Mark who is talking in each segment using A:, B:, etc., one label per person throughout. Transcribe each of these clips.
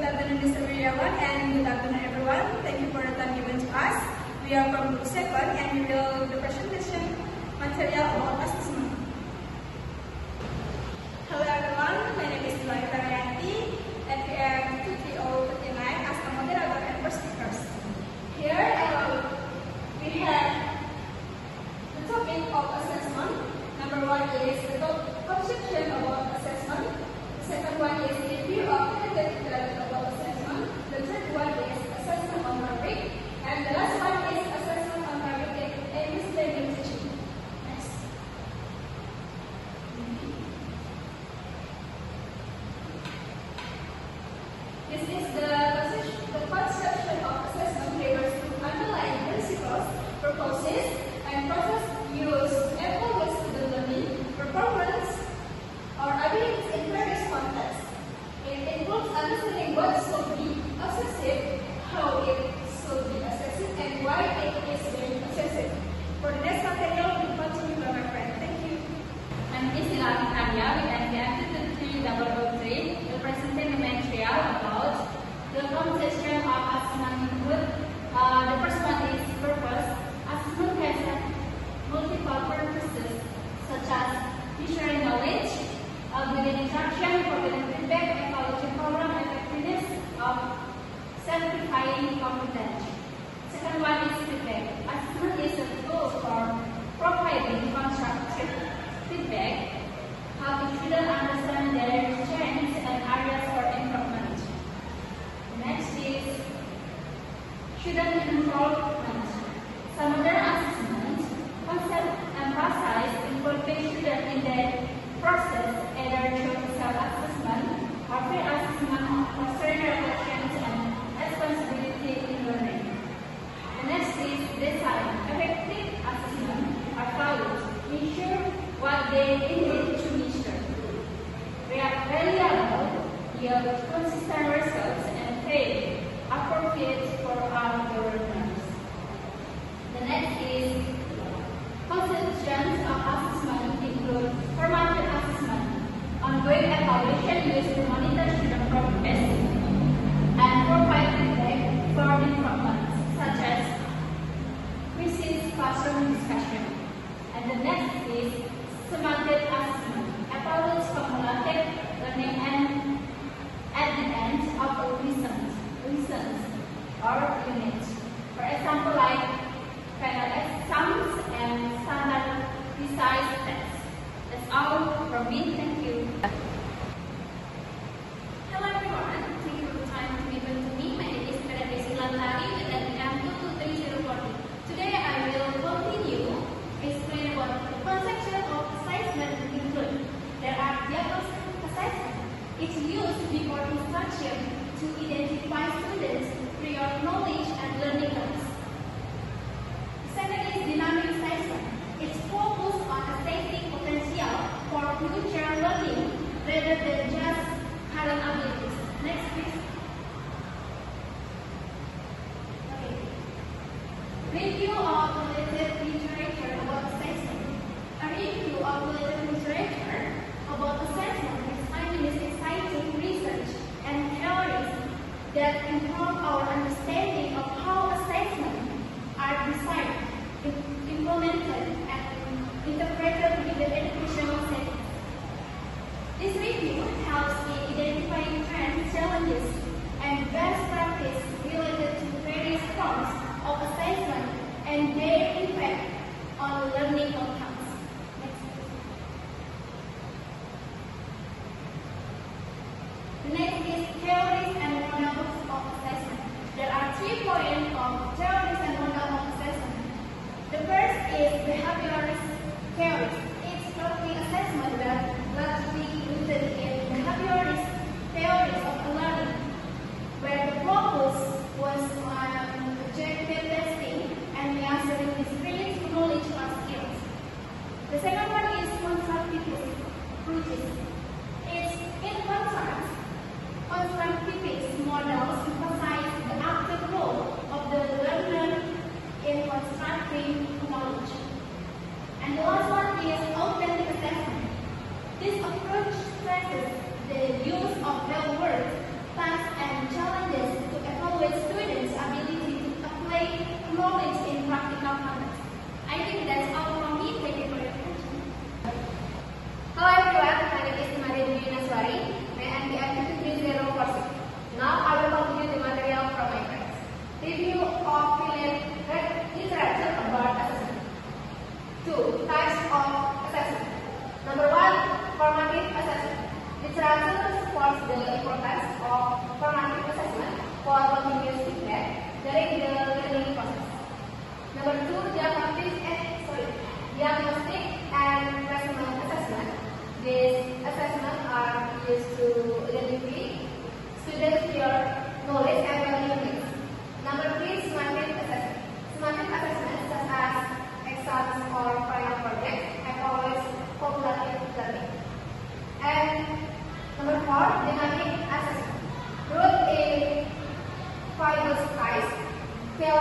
A: afternoon, Mr. Wiriawan, and good afternoon, everyone. Thank you for the time given to us. We are from Group 7, and we will do the presentation material about assessment. Hello, everyone. My name is Iwani Tarayanti, and we are 23039 as the moderator and first speakers. Here, we have the topic of assessment. Number 1 is the conception about assessment. The second one is review of qualitative data about assessment. The third one is assessment on merit. And the last one is assessment on merit and disciplinary teaching. Next. This is the conception of assessment refers to underlying principles, purposes, and process used to evaluate student learning, performance, or abilities in various contexts. It includes understanding what should be assessed, how it should be assessed, and why it is being assessed. For the next material, we continue by my friend. Thank you.
B: I'm Isilani Tanya with NDM 23003, representing the material about the conception of assessment input. The first one is purpose. Assessment has multiple purposes, such as measuring knowledge, giving instruction, providing feedback, evaluating program effectiveness, of certifying competence. Second one is feedback. Assessment is a tool for providing constructive feedback, helping students understand their strengths and areas for improvement. Next is student involvement. Some other assessment concept emphasize involving students in the process, either through self-assessment or pre-assessment, fostering reflections and responsibility in learning. The next is design. Effective assessment are followed. Measure what they need to measure. Reliable, yield consistent results, and pay appropriate for all the learners. The next is conceptions of assessment include formative assessment, ongoing evaluation used to monitor student progress, and provide feedback for improvements, such as quizzes, classroom discussion. And the next is summative assessment, evaluates cumulative learning and at the end of a lessons or units. For example, like final exams and standardized tests. That's all from me. Thank you.
C: Hello everyone. Thank you for the time given to me. My name is Desi Lantari with NDM 23040. Today I will continue explain about the conception of assessment include. There are diagnostic assessment. It's used before instruction to identify students' prior knowledge and learning goals. Second is dynamic assessment. It's focused on assessing potential for future learning rather than just current abilities. Next, please. Okay. Review of related literature about assessment. A review of related literature about assessment examines exciting research and theories that improve our understanding of how assessment are designed, implemented, and integrated within educational settings. This review helps in identifying trends, challenges, and best practice related to various forms of assessment and their impact on learning outcomes. Next. The next is theories and models of assessment. There are 3 points of theories and models of assessment. The first is behaviorist theories. It's totally assessment that largely rooted in behaviorist theories of learning, where the focus was on objective testing and measuring discrete knowledge or skills. The second one is constructivist approaches. It's in contrast, constructivist models emphasize the active role of the learner in constructing knowledge. And the last one is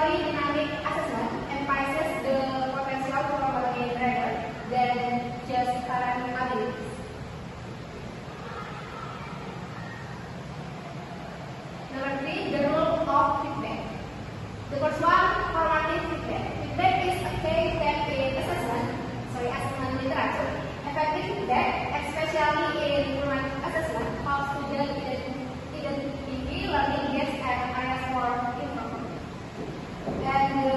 C: Purely dynamic assessment emphasizes the potential for learning rather than just academic abilities. Number 3, the role of feedback. The first one, formative feedback. Feedback is a case that in assessment literature. Effective feedback, especially in formative assessment, helps students identify learning gaps and areas for improvement. And the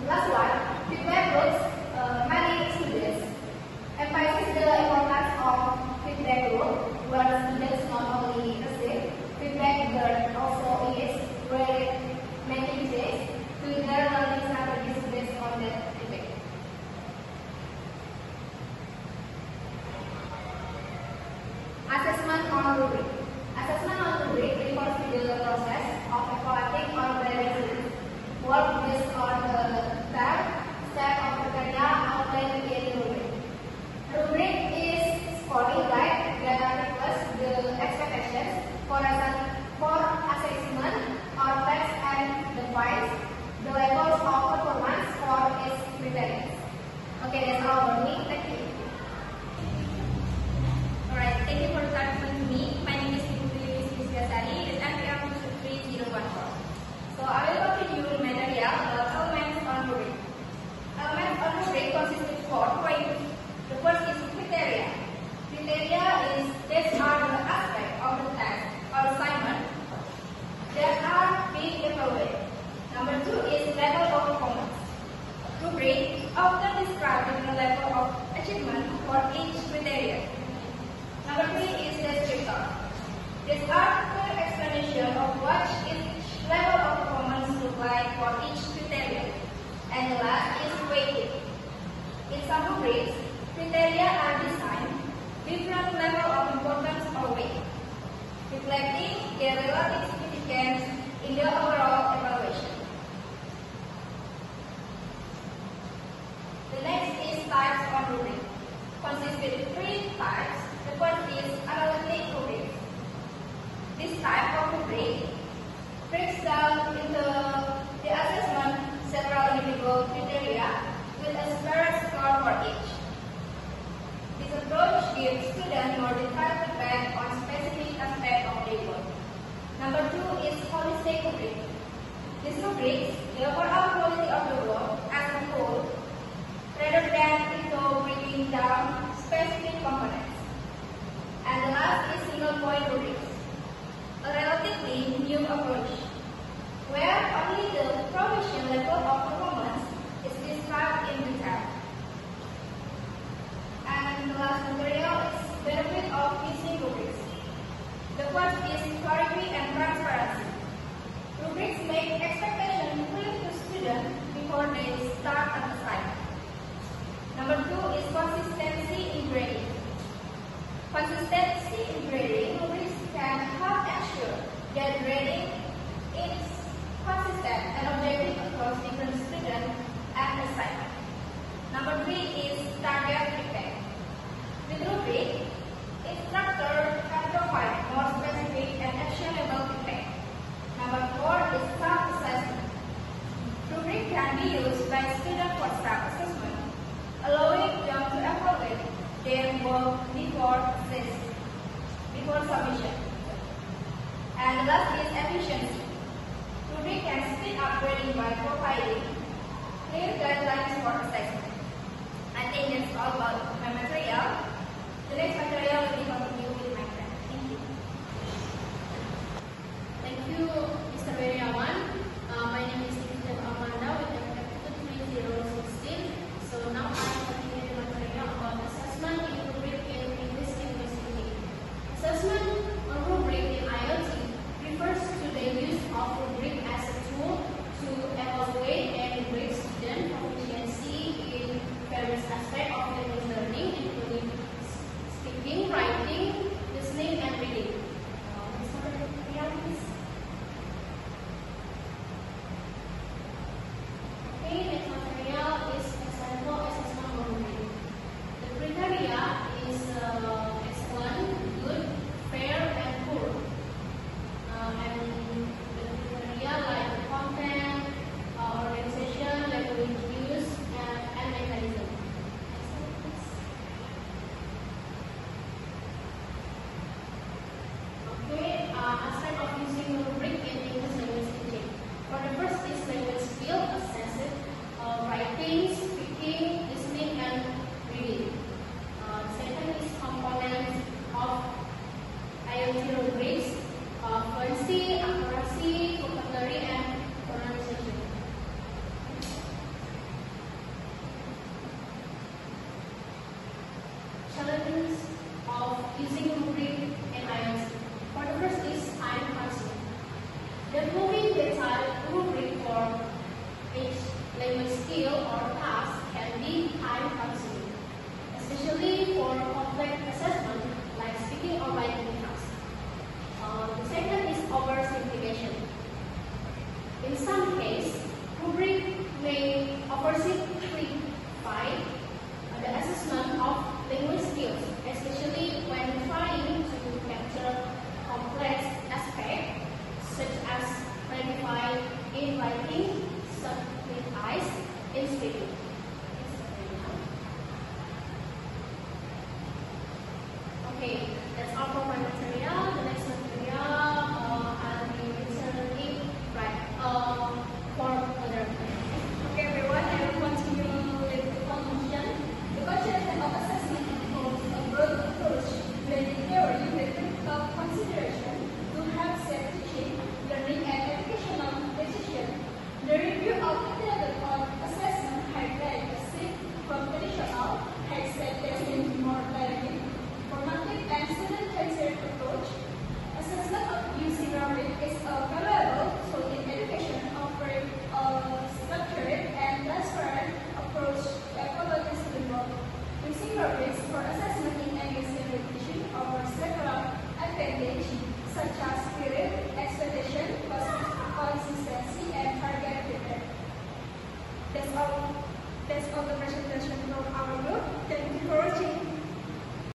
C: last one, feedback groups. Many students emphasize the importance of feedback group, where students not only receive feedback but also is where making changes to their learning strategies based on that feedback. Assessment on rubric. Assessment on rubric refers to the process of evaluating or grading work based on the step of criteria outlined in rubric. Rubric is scoring guide that reflects the expectations for assessment or tests and defines the levels of performance for its criteria. Okay, that's all for me. Thank you.
A: Alright, thank you for listening to me. My name is Putri Viswasari, it's NPR 23014. So I will continue with material about elements on rubric. Elements on rubric consist of 4 points. The first is criteria. Criteria is these are the aspects of the test or assignment that are being evaluated. Number 2 is level of performance. Rubric often describes the level of achievement for each criteria. Number 3 is descriptor. These are clear explanation of what each level of performance looks like for each criteria. And the last is weighting. In some rubrics, criteria are designed different level of importance or weight, reflecting their relative significance in the overall evaluation. The next is types of rubric. Consists of 3 types. The first is analytic rubric. This type of rubric breaks down into the assessment several individual criteria with a separate score for each. This approach gives students more detailed feedback on specific aspects of their work. Number 2 is holistic rubric. This rubric the overall quality of the work as a whole rather than into breaking down specific components. And the last is single point rubrics, a relatively new approach, where only the provision level of performance is described in detail. And the last material is benefit of using rubrics. The first is clarity and transparency. Rubrics make expectations clear to students before they start an assignment. Number 2 is consistency in grading. Consistency in grading rubrics can help ensure that grading is consistent and objective across different students and assignments. Number 3 is target feedback. With rubric, instructor can provide more specific and actionable feedback. Number 4 is self-assessment. Rubric can be used by students for self-assessment, allowing them to evaluate their work before submission. And the last is efficiency. Rubric can speed up grading by providing clear guidelines for assessment. I think that's all about my material. The next material will be continued with my friend. Thank you.
D: Thank you, Mr. Beriawan. My name is Mr. Amanda with the 3016. So now I continue the material about assessment in rubric in English University. Assessment on rubric in IoT refers to the use of rubric as a tool to evaluate and grade student proficiency in various aspects of language learning, including speaking, writing, I0